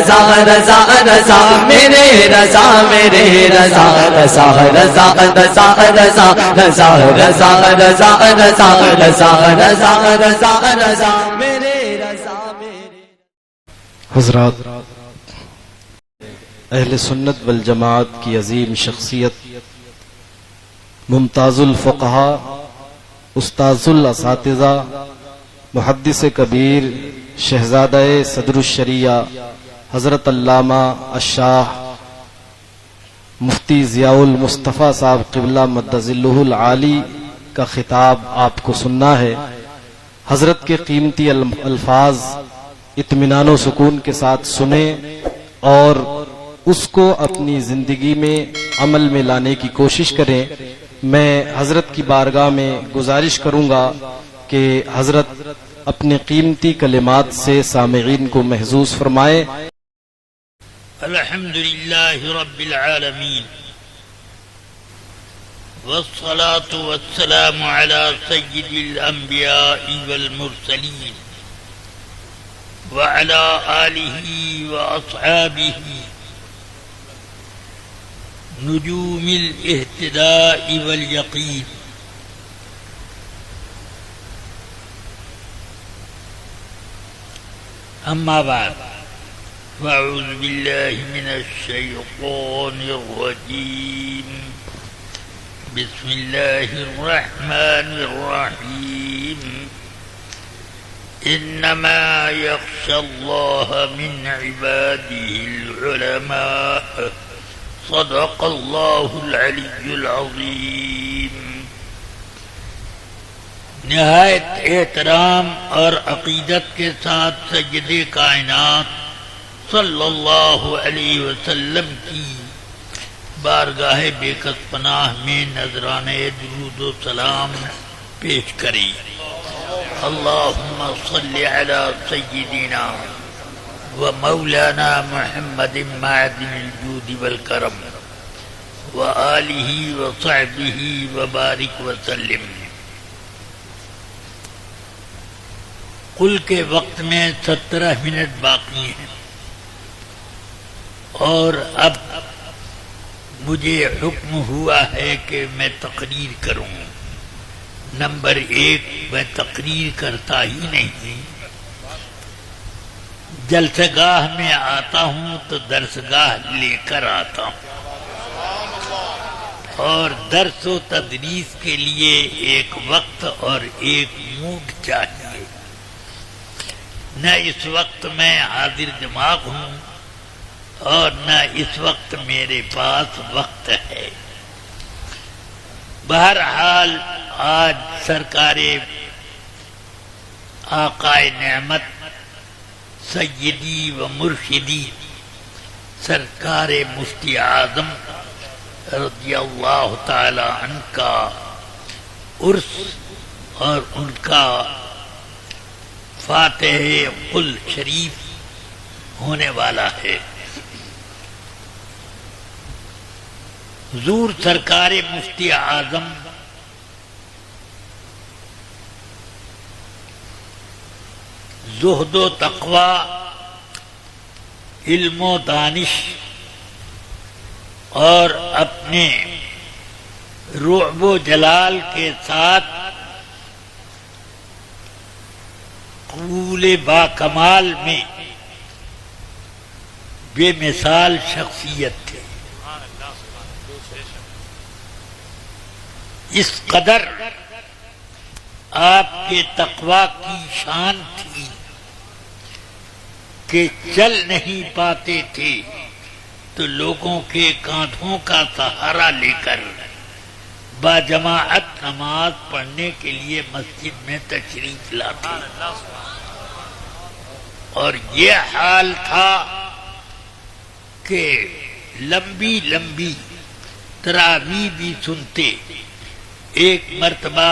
رضا رضا رضا میرے رضا میرے رضا رضا رضا رضا رضا رضا رضا رضا رضا رضا رضا رضا رضا میرے رضا میرے. حضرات، اہل سنت والجماعت کی عظیم شخصیت، ممتاز الفقہاء، استاذ الاساتذہ، محدث کبیر، شہزادہ صدر الشریعہ حضرت علامہ الشاہ مفتی ضیاء المصطفیٰ صاحب قبلہ مد ظلہ العالی کا خطاب آپ کو سننا ہے. حضرت کے قیمتی الفاظ اطمینان و سکون کے ساتھ سنیں اور اس کو اپنی زندگی میں عمل میں لانے کی کوشش کریں. میں حضرت کی بارگاہ میں گزارش کروں گا کہ حضرت اپنے قیمتی کلمات سے سامعین کو محظوظ فرمائیں. الحمد للہ رب العالمین والصلاة والسلام على سید الانبیاء والمرسلین وعلى آلہ واصحابہ نجوم الاہتداء والیقین. اما بعد، فاعوذ باللہ من الشیطان الرجیم. بسم اللہ الرحمن الرحیم. انما یخشى اللہ من عباده العلماء. صدق اللہ العلی العظیم. نہایت احترام اور عقیدت کے ساتھ سید کائنات صلی اللہ علیہ وسلم کی بارگاہ بے کس پناہ میں نذرانے درود و سلام پیش کریں. اللہم صلی علی سیدنا و مولانا محمد معدن الجود والکرم و آلہ و صحبہ و بارک وسلم. کل کے وقت میں 17 منٹ باقی ہیں اور اب مجھے حکم ہوا ہے کہ میں تقریر کروں. نمبر 1، میں تقریر کرتا ہی نہیں، جلسہ گاہ میں آتا ہوں تو درس گاہ لے کر آتا ہوں، اور درس و تدریس کے لیے ایک وقت اور ایک موڈ چاہیے. نہ اس وقت میں حاضر دماغ ہوں اور نہ اس وقت میرے پاس وقت ہے. بہرحال آج سرکار آقائے نعمت سیدی و مرشدی سرکار مفتی اعظم رضی اللہ تعالی عنہ کا عرس اور ان کا فاتح قل شریف ہونے والا ہے. حضور سرکار مفتی اعظم زہد و تقوی، علم و دانش اور اپنے رعب و جلال کے ساتھ قبول با کمال میں بے مثال شخصیت تھے. اس قدر آپ کے تقوی کی شان تھی کہ چل نہیں پاتے تھے تو لوگوں کے کاندھوں کا سہارا لے کر باجماعت نماز پڑھنے کے لیے مسجد میں تشریف لاتے. اور یہ حال تھا کہ لمبی لمبی تراویح بھی سنتے. ایک مرتبہ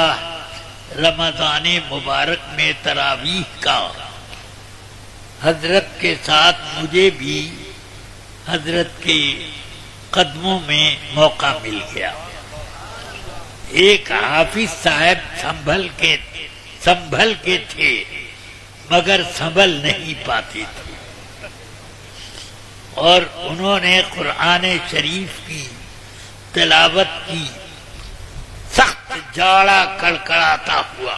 رمضان مبارک میں تراویح کا حضرت کے ساتھ مجھے بھی حضرت کے قدموں میں موقع مل گیا. ایک حافظ صاحب سنبھل کے تھے مگر سنبھل نہیں پاتے تھے. اور انہوں نے قرآن شریف کی تلاوت کی، سخت جاڑا کڑکڑاتا ہوا،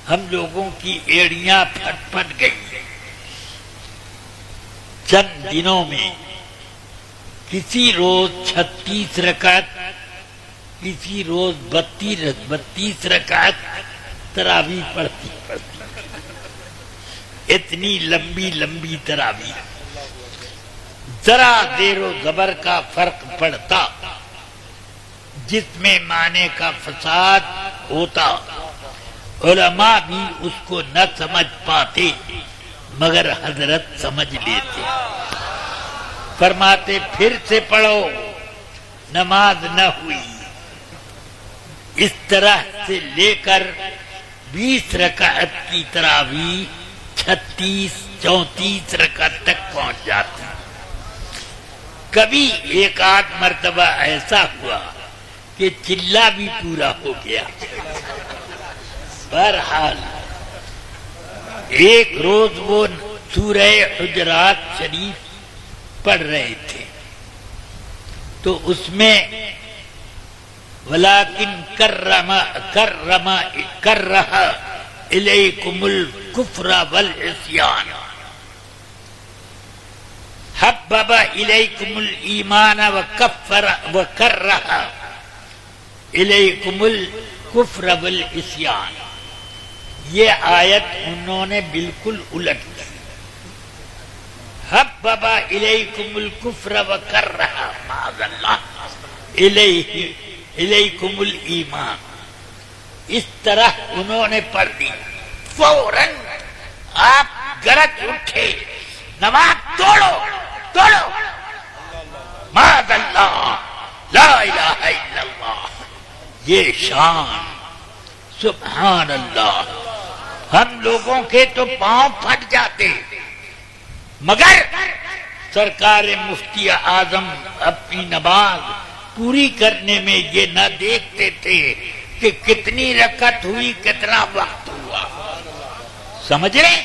ہم لوگوں کی ایڑیاں پھٹ پھٹ گئی۔ چند دنوں میں کسی روز 36 رکعت، کسی روز 32 رکعت تراویح پڑھتی اتنی لمبی لمبی تراویح، ذرا زیر و زبر کا فرق پڑتا، جس میں معنی کا فساد ہوتا، علماء بھی اس کو نہ سمجھ پاتے، مگر حضرت سمجھ لیتے، فرماتے پھر سے پڑھو، نماز نہ ہوئی۔ اس طرح سے لے کر 20 رکعت کی تراویح 36-34 رکعت تک پہنچ جاتی۔ کبھی ایک آدھ مرتبہ ایسا ہوا کہ چلہ بھی پورا ہو گیا۔ بہرحال ایک روز وہ سورہ حجرات شریف پڑھ رہے تھے، تو اس میں وَلَٰكِن كَرَّهَ إِلَيْكُمُ الْكُفْرَ وَالْعِصْيَانَ حَبَّبَ إِلَيْكُمُ الْإِيمَانَ وَكَرَّهَ إِلَيْكُمُ الْكُفْرَ وَالْعِصْيَانَ۔ یہ آیت انہوں نے بالکل الٹ کی، حبب الیکم الکفر وکرہ معاذ اللہ الیکم الایمان، اس طرح انہوں نے پڑھ دی۔ فوراً آپ گرج اٹھے، نماز توڑو معاذ اللہ، لا الہ الا اللہ۔ یہ شان، سبحان اللہ، ہم لوگوں کے تو پاؤں پھٹ جاتے، مگر سرکار مفتی اعظم اپنی نماز پوری کرنے میں یہ نہ دیکھتے تھے کہ کتنی رکعت ہوئی، کتنا وقت ہوا۔ سمجھ رہے؟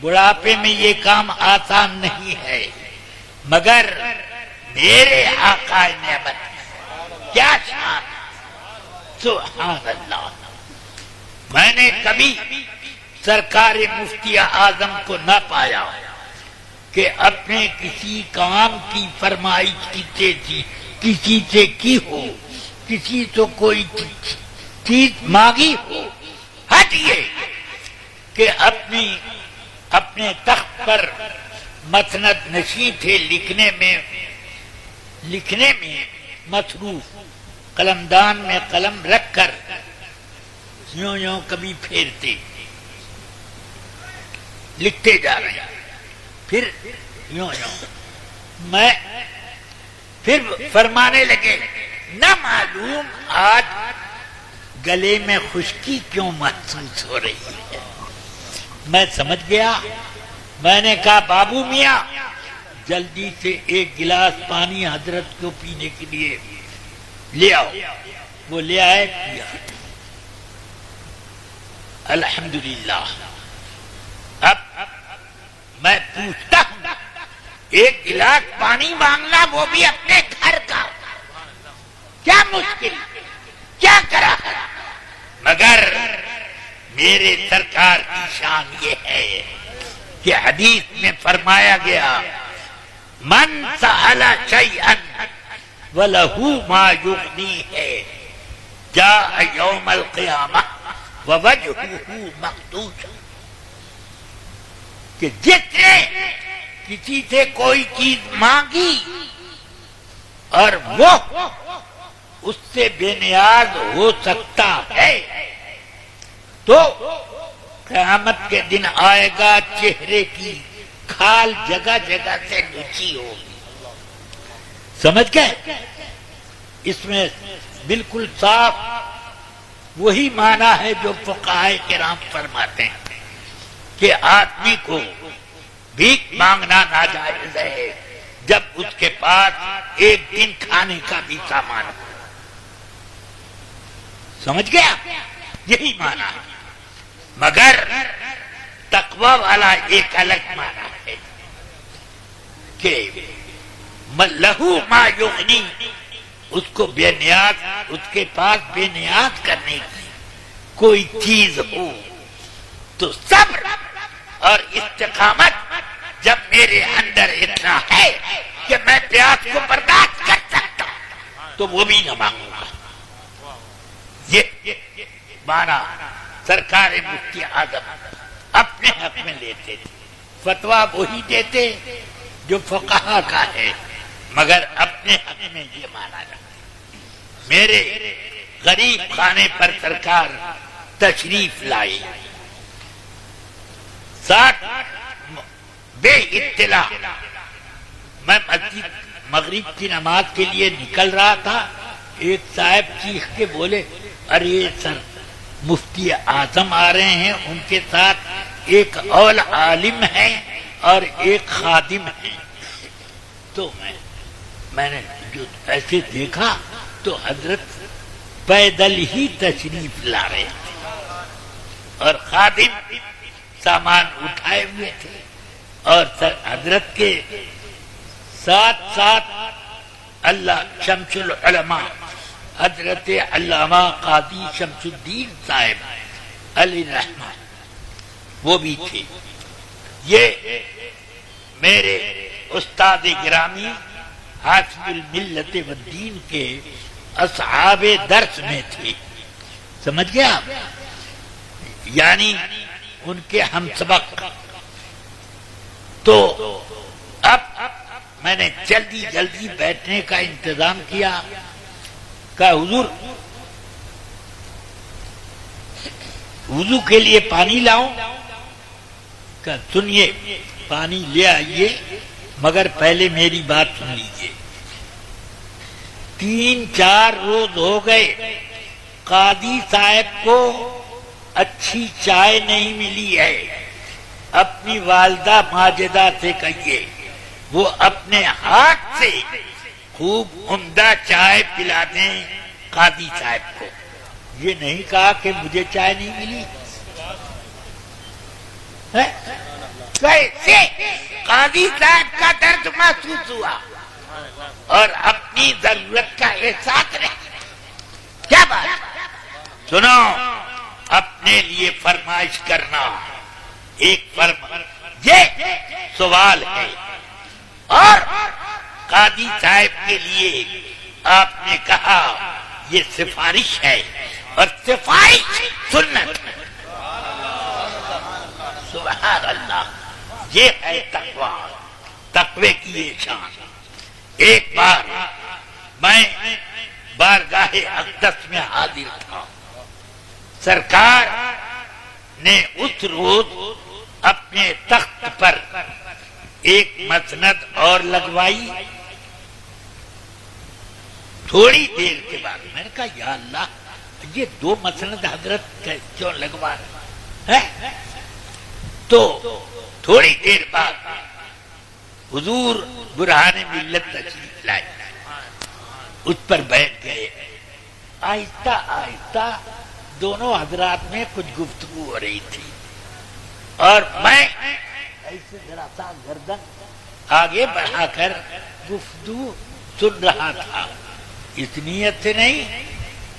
بڑھاپے میں یہ کام آسان نہیں ہے، مگر میرے آقا نعمت کیا شان، سبحان اللہ۔ میں نے کبھی سرکار مفتی اعظم کو نہ پایا کہ اپنے کسی کام کی فرمائش کسی سے کی ہو، کسی سے کوئی چیز مانگی ہو، ہٹیے کہ اپنے تخت پر مسند نشین تھے، لکھنے میں مصروف، قلمدان میں قلم رکھ کر یوں کبھی پھیرتے، لکھتے جا رہے ہیں، پھر یوں میں پھر فرمانے لگے، نہ معلوم آج گلے میں خشکی کیوں محسوس ہو رہی ہے۔ میں سمجھ گیا، میں نے کہا بابو میاں جلدی سے ایک گلاس پانی حضرت کو پینے کے لیے لے آؤ۔ وہ لے آئے، پیا۔ الحمدللہ۔ اب میں پوچھتا ہوں، ایک گلاس پانی مانگنا، وہ بھی اپنے گھر کا، کیا مشکل، کیا کرا ہے؟ مگر میرے سرکار کی شان یہ ہے کہ حدیث میں فرمایا گیا، من سأل شیئا وَلَهُ مَا يُغْنِيهِ جَاءَ يَوْمَ الْقِيَامَةِ وَوَجْهُهُ مَخْدُوشٌ، کہ جس نے کسی سے کوئی چیز مانگی اور وہ اس سے بے نیاز ہو سکتا ہے، تو قیامت کے دن آئے گا، چہرے کی کھال جگہ جگہ سے نچی ہوگی۔ سمجھ گئے؟ اس میں بالکل صاف وہی معنی ہے جو فقہائے کرام فرماتے ہیں کہ آدمی کو بھیک مانگنا ناجائز ہے جب اس کے پاس ایک دن کھانے کا بھی سامان ہو۔ سمجھ گیا؟ یہی معنی ہے، مگر تقوی والا ایک الگ معنی ہے۔ کہ لہو ما یغنی، اس کو بے نیاز، اس کے پاس بے نیاز کرنے کی کوئی چیز ہو تو صبر اور استقامت جب میرے اندر اتنا ہے کہ میں پیاس کو برداشت کر سکتا ہوں تو وہ بھی نہ مانگوں گا. یہ مانا سرکار مفتی اعظم اپنے حق میں لیتے تھے. فتویٰ وہی دیتے جو فقہا کا ہے، مگر اپنے حق میں یہ مانا جاتا. میرے غریب خانے پر سرکار تشریف لائے، ساتھ بے اطلاع میں مسجد مغرب کی نماز کے لیے نکل رہا تھا. ایک صاحب چیخ کے بولے، ارے سر مفتی اعظم آ رہے ہیں، ان کے ساتھ ایک اور عالم ہے اور ایک خادم ہے. تو میں نے جو ایسے دیکھا تو حضرت پیدل ہی تشریف لا رہے تھے اور خادم سامان اٹھائے ہوئے تھے، اور حضرت کے ساتھ ساتھ اللہ شمس العلماء حضرت علامہ قاضی شمس الدین صاحب علی رحمہ وہ بھی تھے. یہ میرے استاد گرامی حافظ الملت والدین کے اصحاب درس میں تھے. سمجھ گیا آپ؟ یعنی ان کے ہم سبق. تو اب میں نے جلدی جلدی بیٹھنے کا انتظام کیا. کہا حضور وضو کے لیے پانی لاؤں؟ کہا سنیے پانی لے آئیے، مگر پہلے میری بات سن لیجیے. 3-4 روز ہو گئے قاضی صاحب کو اچھی چائے نہیں ملی ہے. اپنی والدہ ماجدہ سے کہیے وہ اپنے ہاتھ سے خوب عمدہ چائے پلا دیں قاضی صاحب کو. یہ نہیں کہا کہ مجھے چائے نہیں ملی. کیسے قاضی صاحب کا درد محسوس ہوا اور اپنی ضرورت کا احساس رہا. کیا بات؟ سنو، اپنے لیے فرمائش کرنا ایک یہ سوال ہے، اور قاضی صاحب کے لیے آپ نے کہا یہ سفارش ہے، اور سفارش سنت. سبحان اللہ، یہ ہے تقویٰ، تقوی کی یہ شان. ایک بار میں بارگاہ اقدس میں حاضر تھا. سرکار نے اس روز اپنے تخت پر ایک مسند اور لگوائی. تھوڑی دیر کے بعد میں نے کہا یا اللہ، یہ 2 مسند حضرت کیوں لگوا رہے ہیں؟ تو تھوڑی دیر بعد حضور برہان ملت تشریف لائے، اس پر بیٹھ گئے. آہستہ آہستہ دونوں حضرات میں کچھ گفتگو ہو رہی تھی، اور میں ایسے ذرا سا گردن آگے بڑھا کر گفتگو سن رہا تھا. اس نیت سے نہیں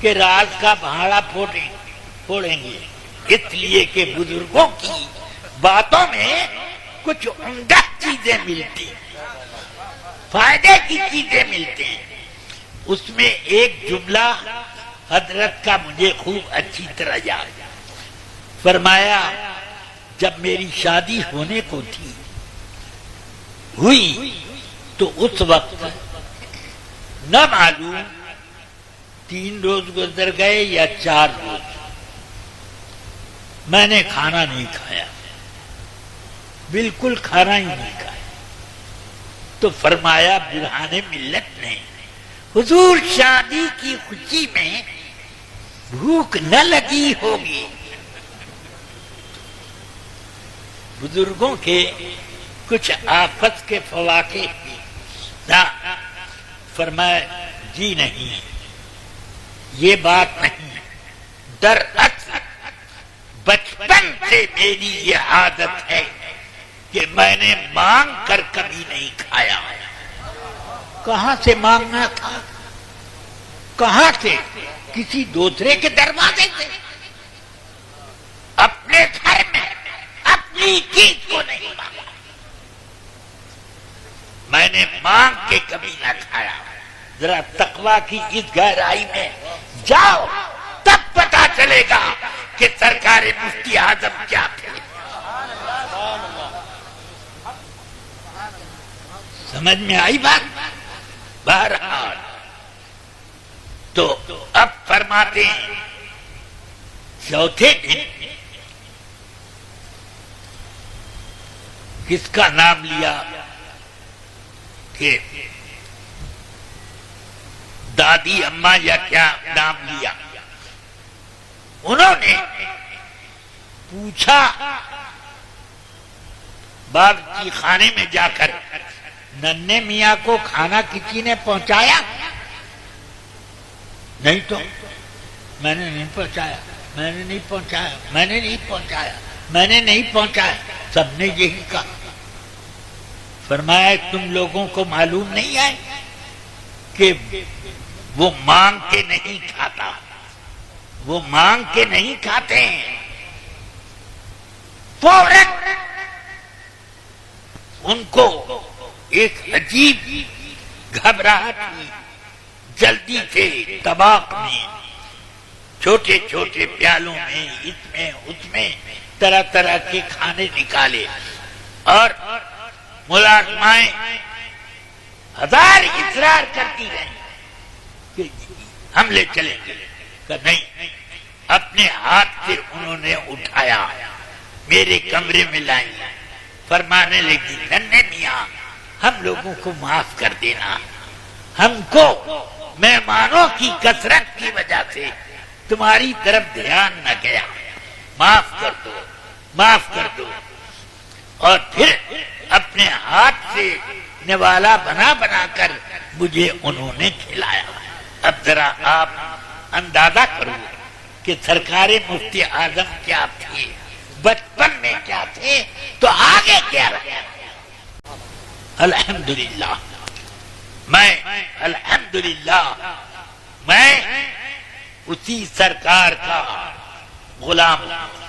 کہ راز کا بھاڑا پھوڑیں گے، اس لیے کہ بزرگوں کی باتوں میں کچھ عمدہ چیزیں ملتی، فائدے کی چیزیں ملتی. اس میں ایک جملہ حضرت کا مجھے خوب اچھی طرح یاد. فرمایا جب میری شادی ہونے کو تھی ہوئی تو اس وقت نہ معلوم 3 روز گزر گئے یا 4 روز، میں نے کھانا نہیں کھایا، بالکل کھانا ہی نہیں کھایا. تو فرمایا برہان ملت نے حضور شادی کی خوشی میں بھوک نہ لگی ہوگی. بزرگوں کے کچھ آفت کے فواقع نہ. فرمایا جی نہیں، یہ بات نہیں، دراصل بچپن سے میری یہ عادت ہے کہ میں نے مانگ کر کبھی نہیں کھایا. کہاں سے مانگنا تھا؟ کہاں سے؟ کسی دوسرے کے دروازے سے. اپنے گھر میں اپنی چیز کو نہیں مانگا. میں نے مانگ کے کبھی نہ کھایا. ذرا تقویٰ کی اس گہرائی میں جاؤ، تب پتا چلے گا کہ سرکار مفتی اعظم کیا تھے. سمجھ میں آئی بات؟ بہرحال تو اب فرماتے ہیں چوتھے دن کس کا نام لیا کہ دادی اماں یا کیا نام لیا. انہوں نے پوچھا باورچی خانے میں جا کر، ننھے میاں کو کھانا کسی نے پہنچایا؟ نہیں تو میں نے نہیں پہنچایا، میں نے نہیں پہنچایا، میں نے نہیں پہنچایا، میں نے نہیں پہنچایا. سب نے یہی کہا. فرمایا تم لوگوں کو معلوم نہیں ہے کہ وہ مانگ کے نہیں کھاتا، وہ مانگ کے نہیں کھاتے ہیں. فوراً ان کو ایک عجیب گھبراہٹ ہوئی. جلدی سے طباق میں چھوٹے چھوٹے پیالوں میں اس میں طرح طرح کے کھانے نکالے اور ملازمائیں ہزار اصرار کرتی رہیں کہ ہم لے چلیں گے. کہ نہیں. اپنے ہاتھ سے انہوں نے اٹھایا، میرے کمرے میں لائی. فرمانے لگی ننھے میاں ہم لوگوں کو معاف کر دینا، ہم کو مہمانوں کی کثرت کی وجہ سے تمہاری طرف دھیان نہ گیا، معاف کر دو، معاف کر دو. اور پھر اپنے ہاتھ سے نوالا بنا بنا کر مجھے انہوں نے کھلایا. اب ذرا آپ اندازہ کرو کہ سرکار مفتی اعظم کیا تھے، بچپن میں کیا تھے، تو آگے کیا رہا. الحمدللہ میں اسی سرکار کا غلام ہوں.